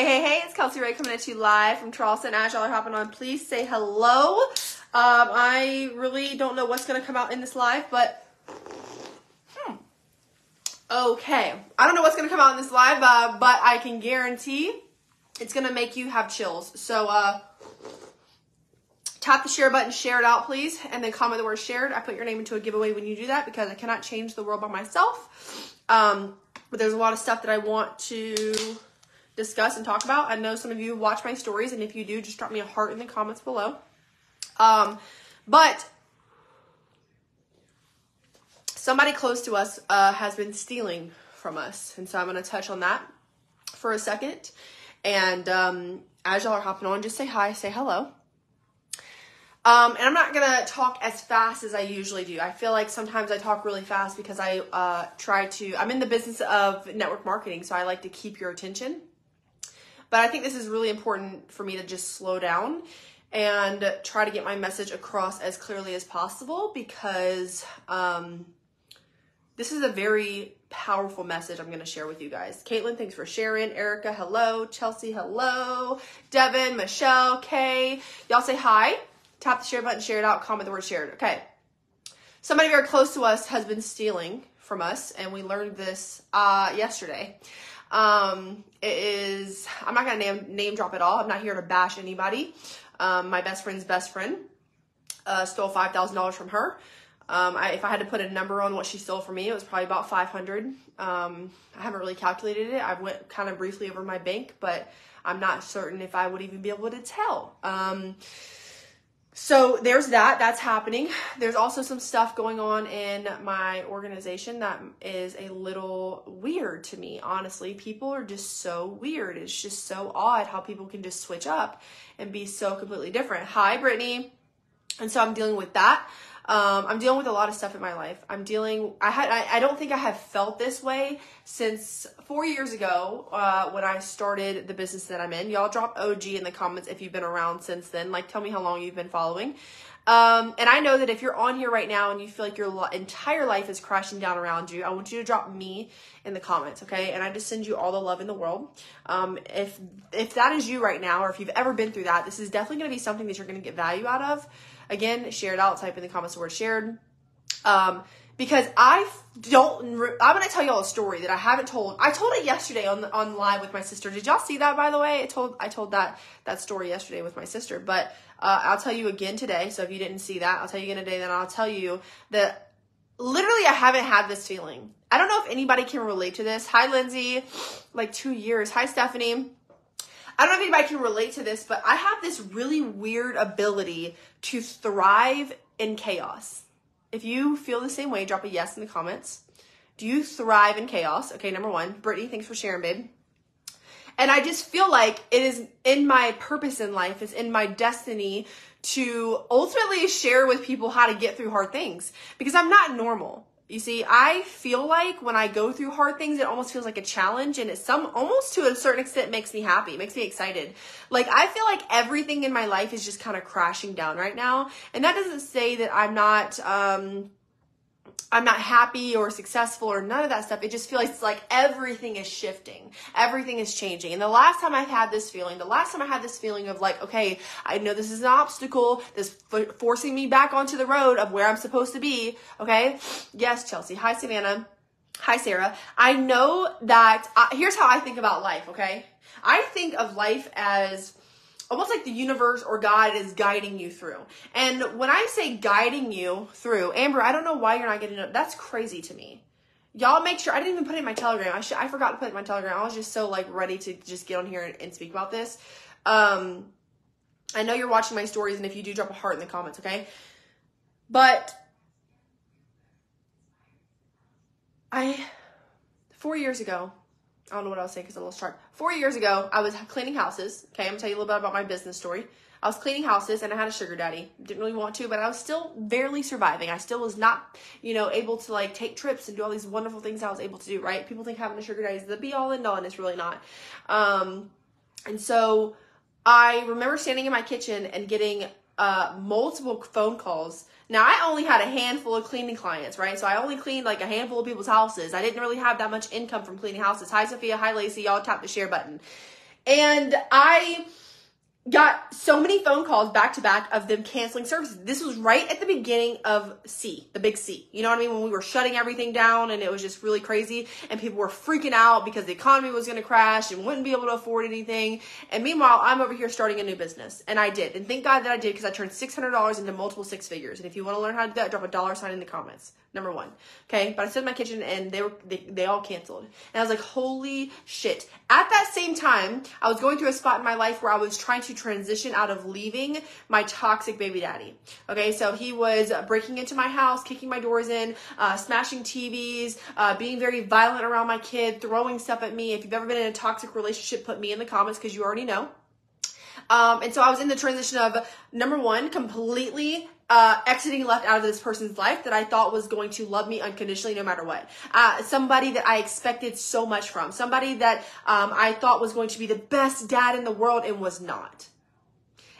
Hey, it's Kelsey Ray coming at you live from Charleston. As y'all are hopping on, please say hello. I really don't know what's going to come out in this live, but okay. I don't know what's going to come out in this live, but I can guarantee it's going to make you have chills. So tap the share button, share it out, please, and then comment the word shared. I put your name into a giveaway when you do that because I cannot change the world by myself. But there's a lot of stuff that I want to discuss and talk about. I know some of you watch my stories, and if you do, just drop me a heart in the comments below. But somebody close to us has been stealing from us, and so I'm going to touch on that for a second. And as y'all are hopping on, just say hi, say hello. And I'm not going to talk as fast as I usually do. I feel like sometimes I talk really fast because I'm in the business of network marketing, so I like to keep your attention. But I think this is really important for me to just slow down and try to get my message across as clearly as possible because this is a very powerful message I'm going to share with you guys. Caitlin, thanks for sharing. Erica, hello. Chelsea, hello. Devin, Michelle, Kay. Y'all say hi. Tap the share button, share it out, comment the word shared. Okay. Somebody very close to us has been stealing from us, and we learned this yesterday. I'm not going to name drop it all. I'm not here to bash anybody. My best friend's best friend stole $5,000 from her. If I had to put a number on what she stole from me, it was probably about $500. I haven't really calculated it. I went kind of briefly over my bank, but I'm not certain if I would even be able to tell. So there's that. That's happening. There's also some stuff going on in my organization that is a little weird to me, honestly. People are just so weird. It's just so odd how people can just switch up and be so completely different. Hi, Brittany. And so I'm dealing with that. I'm dealing with a lot of stuff in my life. I don't think I have felt this way since 4 years ago, when I started the business that I'm in. Y'all drop OG in the comments if you've been around since then. Like, tell me how long you've been following. And I know that if you're on here right now and you feel like your entire life is crashing down around you, I want you to drop me in the comments, okay? And I just send you all the love in the world. If that is you right now, or if you've ever been through that, this is definitely going to be something that you're going to get value out of. Again, share it out, type in the comments the word shared. Because I'm going to tell y'all a story that I haven't told. I told it yesterday on live with my sister. Did y'all see that, by the way? I told that story yesterday with my sister, but I'll tell you again today. So if you didn't see that, I'll tell you again today. Then I'll tell you that literally I haven't had this feeling. I don't know if anybody can relate to this. Hi, Lindsay. Like 2 years. Hi, Stephanie. I don't know if anybody can relate to this, but I have this really weird ability to thrive in chaos. If you feel the same way, drop a yes in the comments. Do you thrive in chaos? Okay, number one. Brittany, thanks for sharing, babe. And I just feel like it is in my purpose in life, it's in my destiny to ultimately share with people how to get through hard things because I'm not normal. You see, I feel like when I go through hard things, it almost feels like a challenge, and almost to a certain extent makes me happy, makes me excited. Like, I feel like everything in my life is just kind of crashing down right now, and that doesn't say that I'm not happy or successful or none of that stuff. It just feels like everything is shifting. Everything is changing. And the last time I had this feeling of like, okay, I know this is an obstacle that's forcing me back onto the road of where I'm supposed to be. Okay. Yes, Chelsea. Hi, Savannah. Hi, Sarah. I know that here's how I think about life. Okay. I think of life as almost like the universe or God is guiding you through. And when I say guiding you through, Amber, I don't know why you're not getting it. That's crazy to me. Y'all make sure, I didn't even put it in my Telegram. I forgot to put it in my Telegram. I was just so like ready to just get on here and speak about this. I know you're watching my stories, and if you do, drop a heart in the comments, okay? But 4 years ago, I don't know what I was saying because I'm a little sharp. 4 years ago, I was cleaning houses. Okay, I'm going to tell you a little bit about my business story. I was cleaning houses and I had a sugar daddy. Didn't really want to, but I was still barely surviving. I still was not, able to like take trips and do all these wonderful things I was able to do, right? People think having a sugar daddy is the be all end all, and it's really not. And so I remember standing in my kitchen and getting multiple phone calls. Now, I only had a handful of cleaning clients, right? So I only cleaned like a handful of people's houses. I didn't really have that much income from cleaning houses. Hi, Sophia. Hi, Lacey. Y'all tap the share button. And I got so many phone calls back to back of them canceling services. This was right at the beginning of C, the big C. You know what I mean? When we were shutting everything down and it was just really crazy and people were freaking out because the economy was going to crash and wouldn't be able to afford anything. And meanwhile, I'm over here starting a new business, and I did. And thank God that I did, because I turned $600 into multiple six figures. And if you want to learn how to do that, drop a $sign in the comments. Number one. Okay. But I stood in my kitchen and they all canceled. And I was like, holy shit. At that same time, I was going through a spot in my life where I was trying to transition out of leaving my toxic baby daddy. Okay. So he was breaking into my house, kicking my doors in, smashing TVs, being very violent around my kid, throwing stuff at me. If you've ever been in a toxic relationship, put me in the comments, because you already know. And so I was in the transition of, number one, completely exiting left out of this person's life that I thought was going to love me unconditionally no matter what. Somebody that I expected so much from. Somebody that I thought was going to be the best dad in the world and was not.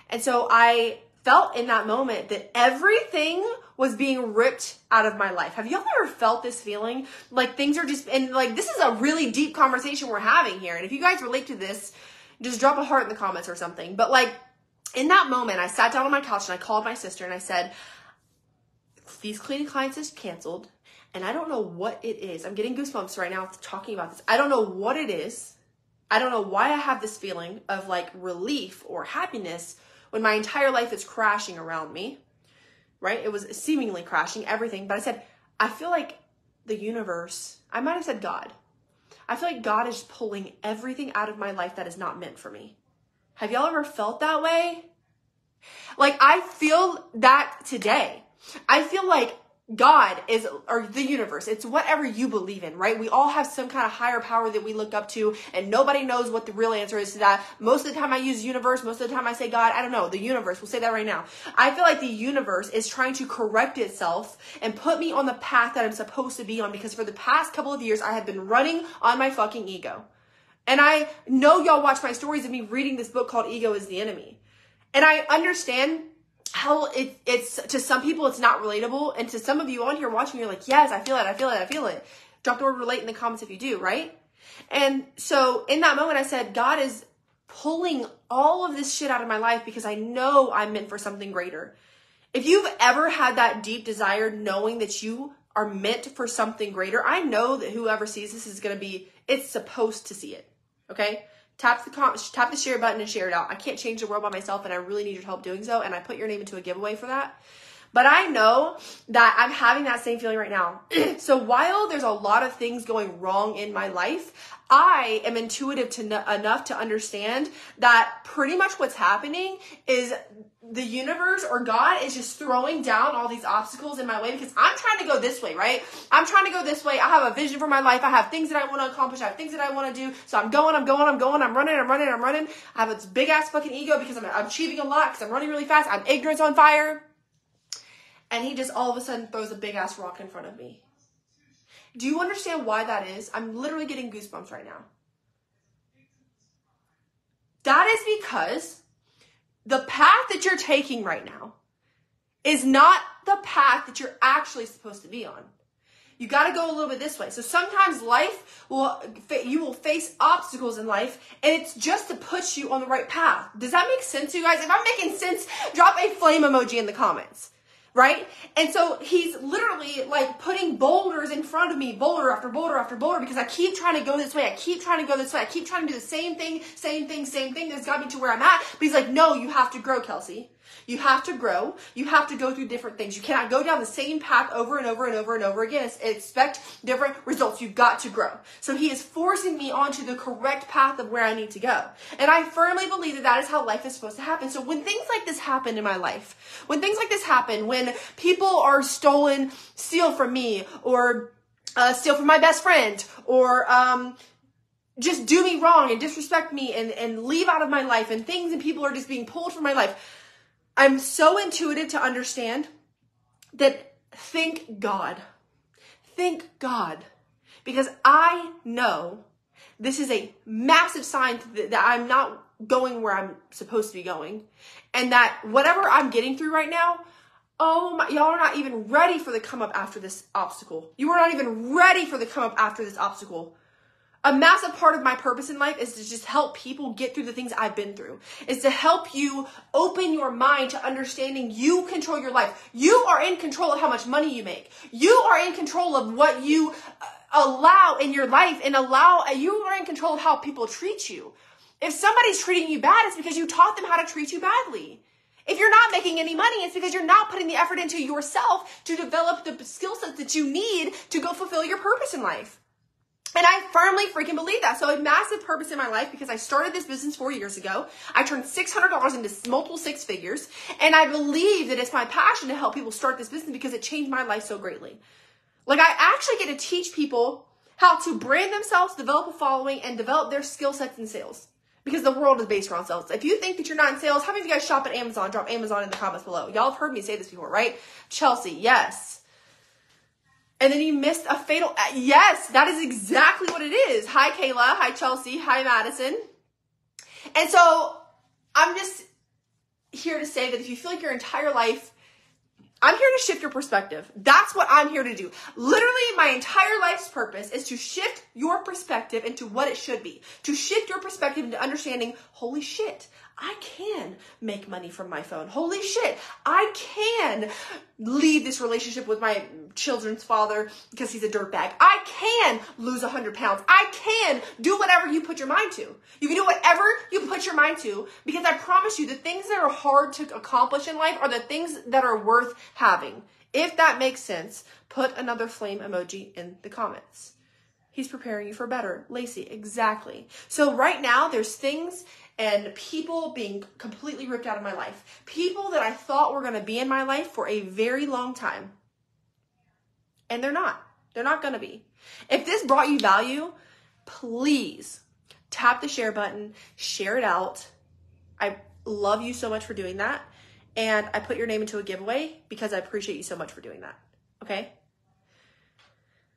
And so I felt in that moment that everything was being ripped out of my life. Have y'all ever felt this feeling? Like things are just, and like this is a really deep conversation we're having here. And if you guys relate to this, just drop a heart in the comments or something. But like, in that moment, I sat down on my couch and I called my sister and I said, these cleaning clients is canceled and I don't know what it is. I'm getting goosebumps right now talking about this. I don't know what it is. I don't know why I have this feeling of like relief or happiness when my entire life is crashing around me, right? It was seemingly crashing, everything. But I said, I feel like the universe, I might have said God. I feel like God is pulling everything out of my life that is not meant for me. Have y'all ever felt that way? Like, I feel that today. I feel like God is, or the universe, it's whatever you believe in, right? We all have some kind of higher power that we look up to, and nobody knows what the real answer is to that. Most of the time I use universe, most of the time I say God, I don't know, the universe, we'll say that right now. I feel like the universe is trying to correct itself and put me on the path that I'm supposed to be on, because for the past couple of years, I have been running on my fucking ego. And I know y'all watch my stories of me reading this book called Ego is the Enemy. And I understand how it's to some people it's not relatable, and to some of you on here watching, you're like, yes, I feel it, I feel it, I feel it. Drop the word relate in the comments if you do, right? And so in that moment I said, God is pulling all of this shit out of my life because I know I'm meant for something greater. If you've ever had that deep desire knowing that you are meant for something greater, I know that whoever sees this is going to be, it's supposed to see it. Okay? Tap the share button and share it out. I can't change the world by myself, and I really need your help doing so. And I put your name into a giveaway for that. But I know that I'm having that same feeling right now. So while there's a lot of things going wrong in my life, I am intuitive enough to understand that pretty much what's happening is the universe or God is just throwing down all these obstacles in my way, because I'm trying to go this way, right? I'm trying to go this way. I have a vision for my life. I have things that I want to accomplish. I have things that I want to do. So I'm going, I'm running. I have this big ass fucking ego because I'm achieving a lot, because I'm running really fast. I'm ignorance on fire. And he just all of a sudden throws a big ass rock in front of me. Do you understand why that is? I'm literally getting goosebumps right now. That is because the path that you're taking right now is not the path that you're actually supposed to be on. You got to go a little bit this way. So sometimes you will face obstacles in life, and it's just to put you on the right path. Does that make sense to you guys? If I'm making sense, drop a flame emoji in the comments. Right? And so he's literally like putting boulders in front of me, boulder after boulder after boulder, because I keep trying to go this way. I keep trying to go this way. I keep trying to do the same thing that's got me to where I'm at. But he's like, no, you have to grow, Kelsey. You have to grow. You have to go through different things. You cannot go down the same path over and over and over and over again. Expect different results. You've got to grow. So he is forcing me onto the correct path of where I need to go. And I firmly believe that that is how life is supposed to happen. So when things like this happen in my life, when things like this happen, when people are steal from me, or steal from my best friend, or just do me wrong and disrespect me and leave out of my life, and things and people are just being pulled from my life, I'm so intuitive to understand that thank God, because I know this is a massive sign that I'm not going where I'm supposed to be going, and that whatever I'm getting through right now, oh my, y'all are not even ready for the come up after this obstacle. You are not even ready for the come up after this obstacle. A massive part of my purpose in life is to just help people get through the things I've been through. Is to help you open your mind to understanding you control your life. You are in control of how much money you make. You are in control of what you allow in your life, and you are in control of how people treat you. If somebody's treating you bad, it's because you taught them how to treat you badly. If you're not making any money, it's because you're not putting the effort into yourself to develop the skill sets that you need to go fulfill your purpose in life. And I firmly freaking believe that. So a massive purpose in my life, because I started this business 4 years ago. I turned $600 into multiple six figures. And I believe that it's my passion to help people start this business because it changed my life so greatly. Like, I actually get to teach people how to brand themselves, develop a following, and develop their skill sets in sales. Because the world is based around sales. If you think that you're not in sales, how many of you guys shop at Amazon? Drop Amazon in the comments below. Y'all have heard me say this before, right? Chelsea, yes. And then you missed a fatal, yes, that is exactly what it is. Hi, Kayla. Hi, Chelsea. Hi, Madison. And so I'm just here to say that if you feel like your entire life, I'm here to shift your perspective. That's what I'm here to do. Literally, my entire life's purpose is to shift your perspective into what it should be. To shift your perspective into understanding, holy shit, I can make money from my phone. Holy shit, I can leave this relationship with my children's father because he's a dirtbag. I can lose 100 pounds. I can do whatever you put your mind to. You can do whatever you put your mind to, because I promise you, the things that are hard to accomplish in life are the things that are worth having. If that makes sense, put another flame emoji in the comments. He's preparing you for better. Lacey, exactly. So right now, there's things and people being completely ripped out of my life. People that I thought were going to be in my life for a very long time. And they're not. They're not going to be. If this brought you value, please tap the share button, share it out. I love you so much for doing that. And I put your name into a giveaway because I appreciate you so much for doing that. Okay?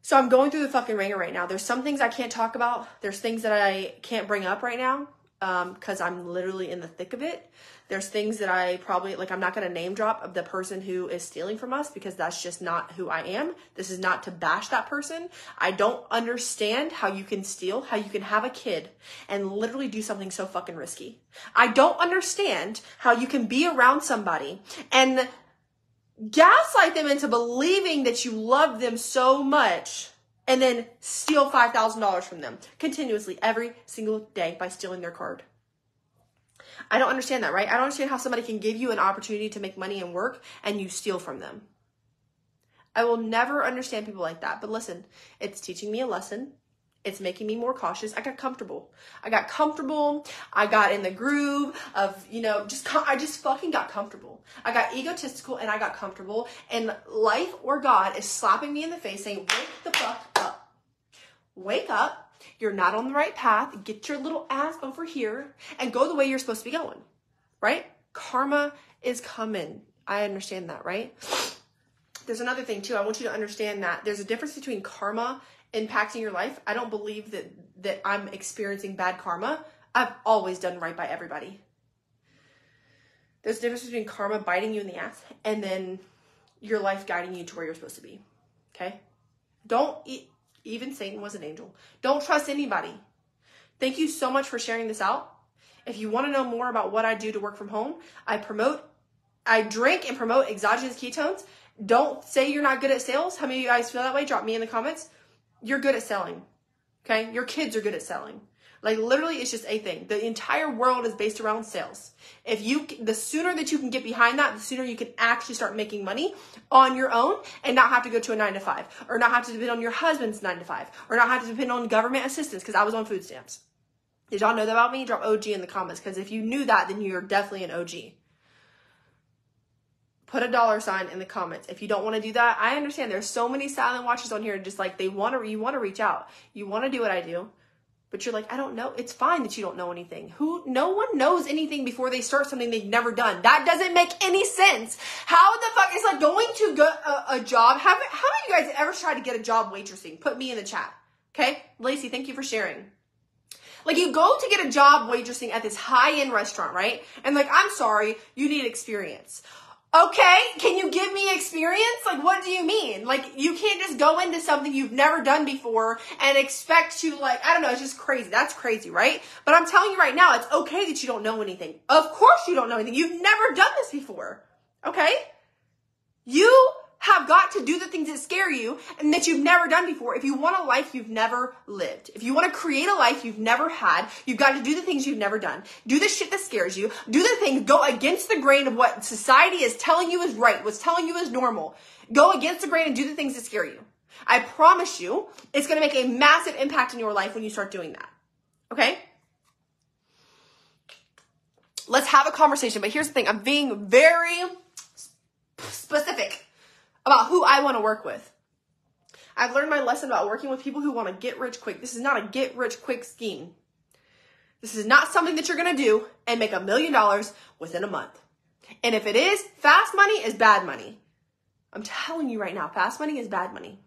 So I'm going through the fucking ringer right now. There's some things I can't talk about. There's things that I can't bring up right now because I'm literally in the thick of it. There's things that I probably, like, I'm not going to name drop of the person who is stealing from us because that's just not who I am. This is not to bash that person. I don't understand how you can steal, how you can have a kid and literally do something so fucking risky. I don't understand how you can be around somebody and gaslight them into believing that you love them so much and then steal $5,000 from them continuously every single day by stealing their card. I don't understand that, right? I don't understand how somebody can give you an opportunity to make money and work and you steal from them. I will never understand people like that. But listen, it's teaching me a lesson. It's making me more cautious. I got comfortable. I got in the groove of, I just fucking got comfortable. I got egotistical and I got comfortable. And life or God is slapping me in the face saying, wake the fuck up. Wake up. You're not on the right path. Get your little ass over here and go the way you're supposed to be going, right? Karma is coming. I understand that, right? There's another thing too. I want you to understand that there's a difference between karma impacting your life. I don't believe that I'm experiencing bad karma. I've always done right by everybody. There's a difference between karma biting you in the ass and then your life guiding you to where you're supposed to be. Okay? Even Satan was an angel. Don't trust anybody. Thank you so much for sharing this out. If you want to know more about what I do to work from home, I drink and promote exogenous ketones. Don't say you're not good at sales. How many of you guys feel that way? Drop me in the comments. You're good at selling. Okay? Your kids are good at selling. Like, literally, it's just a thing. The entire world is based around sales. The sooner that you can get behind that, the sooner you can actually start making money on your own and not have to go to a 9-to-5 or not have to depend on your husband's 9-to-5 or not have to depend on government assistance because I was on food stamps. Did y'all know that about me? Drop OG in the comments because if you knew that, then you're definitely an OG. Put a $sign in the comments. If you don't want to do that, I understand. There's so many silent watchers on here, just like you want to reach out. You want to do what I do. But you're like, I don't know. It's fine that you don't know anything. No one knows anything before they start something they've never done. That doesn't make any sense. How the fuck is like going to get a job? How many of you guys ever tried to get a job waitressing? Put me in the chat. Okay? Lacey, thank you for sharing. Like, you go to get a job waitressing at this high-end restaurant, right? And like, I'm sorry, you need experience. Okay, can you give me experience? Like, what do you mean? Like, you can't just go into something you've never done before and expect to, like, I don't know, it's just crazy. That's crazy, right? But I'm telling you right now, it's okay that you don't know anything. Of course you don't know anything. You've never done this before, okay? You have got to do the things that scare you and that you've never done before. If you want a life you've never lived, if you want to create a life you've never had, you've got to do the things you've never done. Do the shit that scares you. Do the things, go against the grain of what society is telling you is right, what's telling you is normal. Go against the grain and do the things that scare you. I promise you, it's going to make a massive impact in your life when you start doing that. Okay? Let's have a conversation. But here's the thing. I'm being very specific about who I want to work with. I've learned my lesson about working with people who want to get rich quick. This is not a get rich quick scheme. This is not something that you're going to do and make $1 million within a month. And if it is, fast money is bad money. I'm telling you right now, fast money is bad money.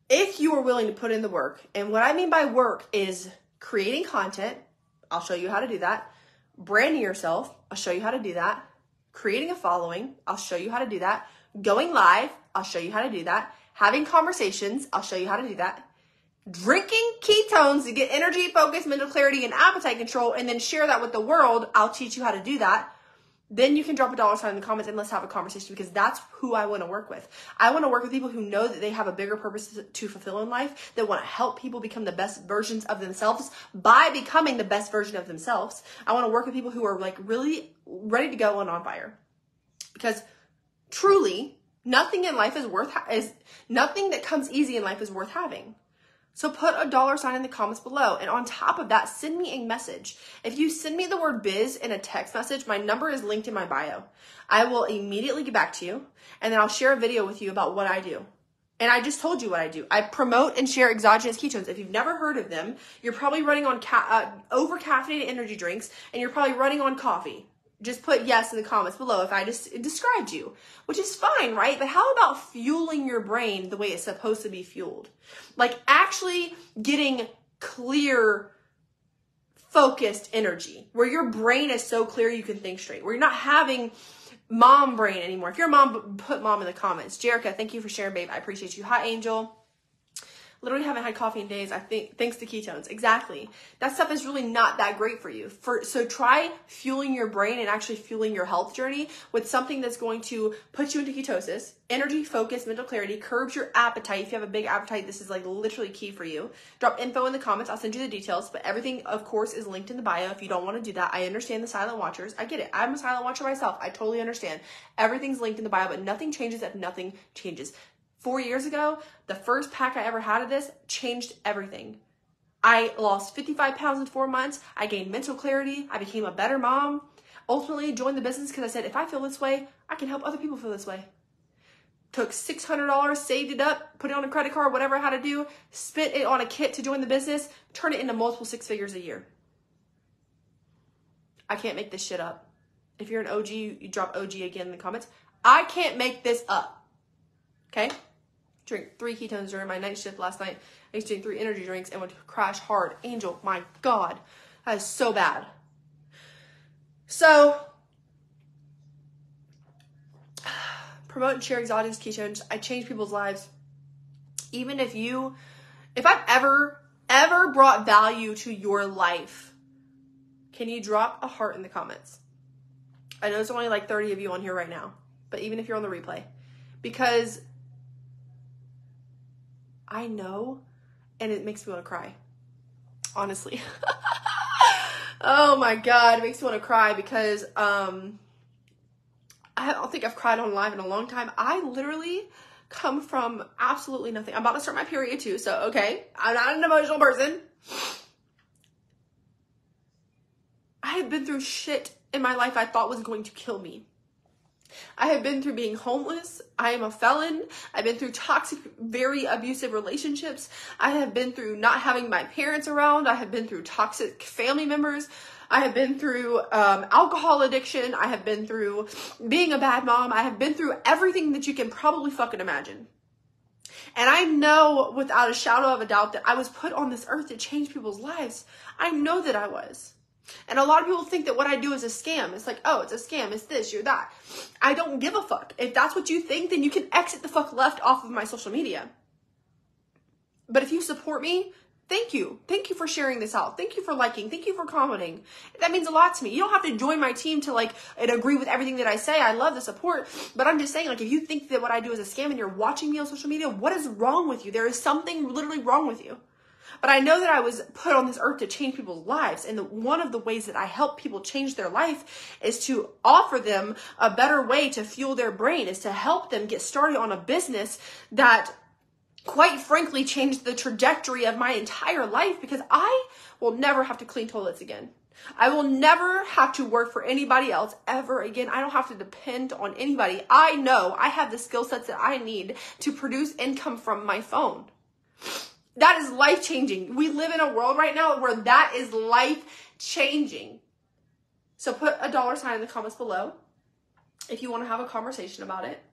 If you are willing to put in the work, and what I mean by work is creating content, I'll show you how to do that. Branding yourself, I'll show you how to do that. Creating a following, I'll show you how to do that. Going live, I'll show you how to do that. Having conversations, I'll show you how to do that. Drinking ketones to get energy, focus, mental clarity, and appetite control, and then share that with the world, I'll teach you how to do that. Then you can drop a $sign in the comments and let's have a conversation, because that's who I want to work with. I want to work with people who know that they have a bigger purpose to fulfill in life, that want to help people become the best versions of themselves by becoming the best version of themselves. I want to work with people who are like really ready to go and on fire, because truly nothing in life is nothing that comes easy in life is worth having. So put a $sign in the comments below. And on top of that, send me a message. If you send me the word biz in a text message, my number is linked in my bio. I will immediately get back to you, and then I'll share a video with you about what I do. And I just told you what I do. I promote and share exogenous ketones. If you've never heard of them, you're probably running on over-caffeinated energy drinks, and you're probably running on coffee. Just put yes in the comments below if I just described you, which is fine, right? But how about fueling your brain the way it's supposed to be fueled? Like actually getting clear, focused energy where your brain is so clear you can think straight, where you're not having mom brain anymore. If you're a mom, put mom in the comments. Jerica, thank you for sharing, babe. I appreciate you. Hi, Angel. Literally haven't had coffee in days, I think, thanks to ketones. Exactly. That stuff is really not that great for you. So try fueling your brain and actually fueling your health journey with something that's going to put you into ketosis, energy, focus, mental clarity, curbs your appetite. If you have a big appetite, this is like literally key for you. Drop info in the comments. I'll send you the details, but everything, of course, is linked in the bio. If you don't want to do that, I understand the silent watchers. I get it. I'm a silent watcher myself. I totally understand. Everything's linked in the bio, but nothing changes if nothing changes. 4 years ago, the first pack I ever had of this changed everything. I lost 55 pounds in 4 months. I gained mental clarity. I became a better mom. Ultimately joined the business because I said, if I feel this way, I can help other people feel this way. Took $600, saved it up, put it on a credit card, whatever I had to do, spent it on a kit to join the business, turn it into multiple 6 figures a year. I can't make this shit up. If you're an OG, you drop OG again in the comments. I can't make this up. Okay? Drink 3 ketones during my night shift last night. I used to drink 3 energy drinks and would crash hard. Angel, my God, that is so bad. So, promote and share exogenous ketones. I change people's lives. Even if I've ever brought value to your life, can you drop a heart in the comments? I know there's only like 30 of you on here right now, but even if you're on the replay, because I know, and it makes me want to cry, honestly. Oh my God, it makes me want to cry because I don't think I've cried on live in a long time. I literally come from absolutely nothing. I'm about to start my period too, so okay, I'm not an emotional person. I have been through shit in my life I thought was going to kill me. I have been through being homeless. I am a felon. I've been through toxic, very abusive relationships. I have been through not having my parents around. I have been through toxic family members. I have been through alcohol addiction. I have been through being a bad mom. I have been through everything that you can probably fucking imagine. And I know without a shadow of a doubt that I was put on this earth to change people's lives. I know that I was. And a lot of people think that what I do is a scam. It's like, oh, it's a scam. It's this, you're that. I don't give a fuck. If that's what you think, then you can exit the fuck left off of my social media. But if you support me, thank you. Thank you for sharing this out. Thank you for liking. Thank you for commenting. That means a lot to me. You don't have to join my team to like and agree with everything that I say. I love the support. But I'm just saying, like, if you think that what I do is a scam and you're watching me on social media, what is wrong with you? There is something literally wrong with you. But I know that I was put on this earth to change people's lives. And one of the ways that I help people change their life is to offer them a better way to fuel their brain, is to help them get started on a business that, quite frankly, changed the trajectory of my entire life, because I will never have to clean toilets again. I will never have to work for anybody else ever again. I don't have to depend on anybody. I know I have the skill sets that I need to produce income from my phone. That is life-changing. We live in a world right now where that is life-changing. So put a $sign in the comments below if you want to have a conversation about it.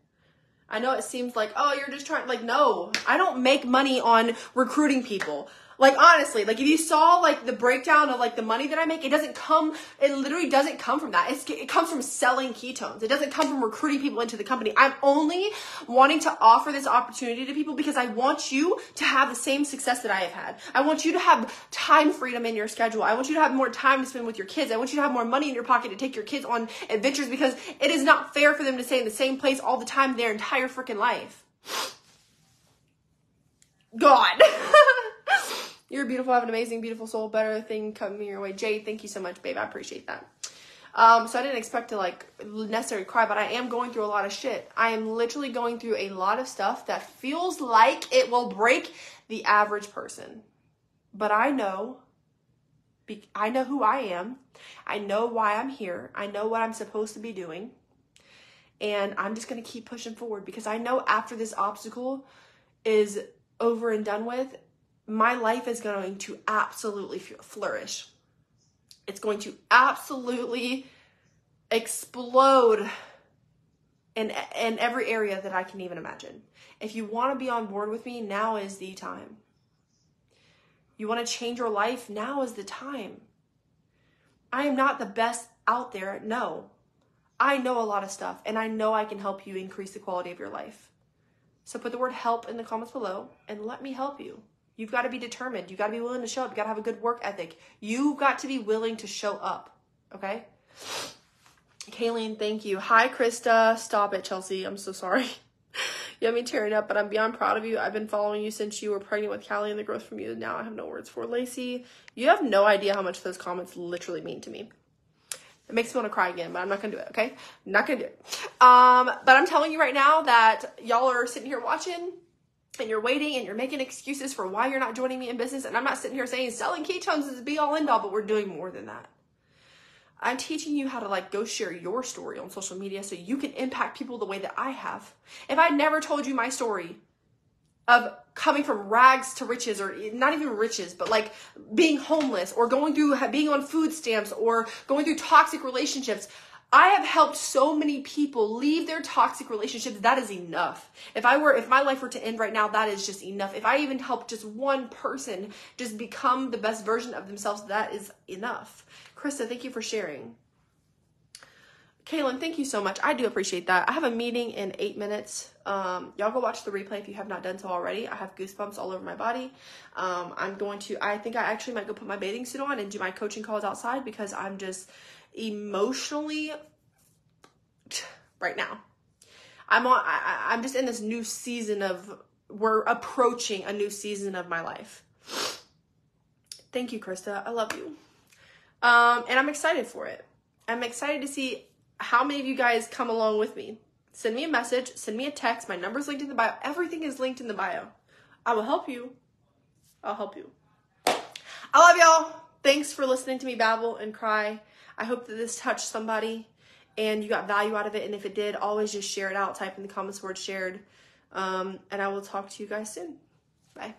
I know it seems like, oh, you're just trying, like, no, I don't make money on recruiting people. Like, honestly, like, if you saw, like, the breakdown of, like, the money that I make, it literally doesn't come from that. It comes from selling ketones. It doesn't come from recruiting people into the company. I'm only wanting to offer this opportunity to people because I want you to have the same success that I have had. I want you to have time freedom in your schedule. I want you to have more time to spend with your kids. I want you to have more money in your pocket to take your kids on adventures, because it is not fair for them to stay in the same place all the time their entire freaking life. God. You're beautiful, have an amazing, beautiful soul, better thing coming your way. Jade, thank you so much, babe. I appreciate that. So I didn't expect to, like, necessarily cry, but I am going through a lot of shit. I am literally going through a lot of stuff that feels like it will break the average person. But I know who I am. I know why I'm here. I know what I'm supposed to be doing. And I'm just going to keep pushing forward, because I know after this obstacle is over and done with, my life is going to absolutely flourish. It's going to absolutely explode in every area that I can even imagine. If you want to be on board with me, now is the time. You want to change your life, now is the time. I am not the best out there, no. I know a lot of stuff, and I know I can help you increase the quality of your life. So put the word help in the comments below and let me help you. You've got to be determined. You've got to be willing to show up. You've got to have a good work ethic. You've got to be willing to show up. Okay? Kayleen, thank you. Hi, Krista. Stop it, Chelsea. I'm so sorry. You have me tearing up, but I'm beyond proud of you. I've been following you since you were pregnant with Callie, and the growth from you. Now I have no words for Lacey. You have no idea how much those comments literally mean to me. It makes me want to cry again, but I'm not going to do it, okay? I'm not going to do it. But I'm telling you right now that y'all are sitting here watching, and you're waiting, and you're making excuses for why you're not joining me in business. And I'm not sitting here saying selling ketones is the be all end all, but we're doing more than that. I'm teaching you how to, like, go share your story on social media so you can impact people the way that I have. If I never told you my story of coming from rags to riches, or not even riches, but like being homeless, or going through being on food stamps, or going through toxic relationships, I have helped so many people leave their toxic relationships. That is enough. If my life were to end right now, that is just enough. If I even help just one person just become the best version of themselves, that is enough. Krista, thank you for sharing. Kaylin, thank you so much. I do appreciate that. I have a meeting in 8 minutes. Y'all go watch the replay if you have not done so already. I have goosebumps all over my body. I think I actually might go put my bathing suit on and do my coaching calls outside, because I'm just emotionally right now. I'm just in this new season we're approaching a new season of my life. Thank you, Krista. I love you. And I'm excited for it. I'm excited to see how many of you guys come along with me. Send me a message, send me a text. My number's linked in the bio. Everything is linked in the bio. I will help you. I'll help you. I love y'all. Thanks for listening to me babble and cry. I hope that this touched somebody and you got value out of it. And if it did, always just share it out. Type in the comments word shared. And I will talk to you guys soon. Bye.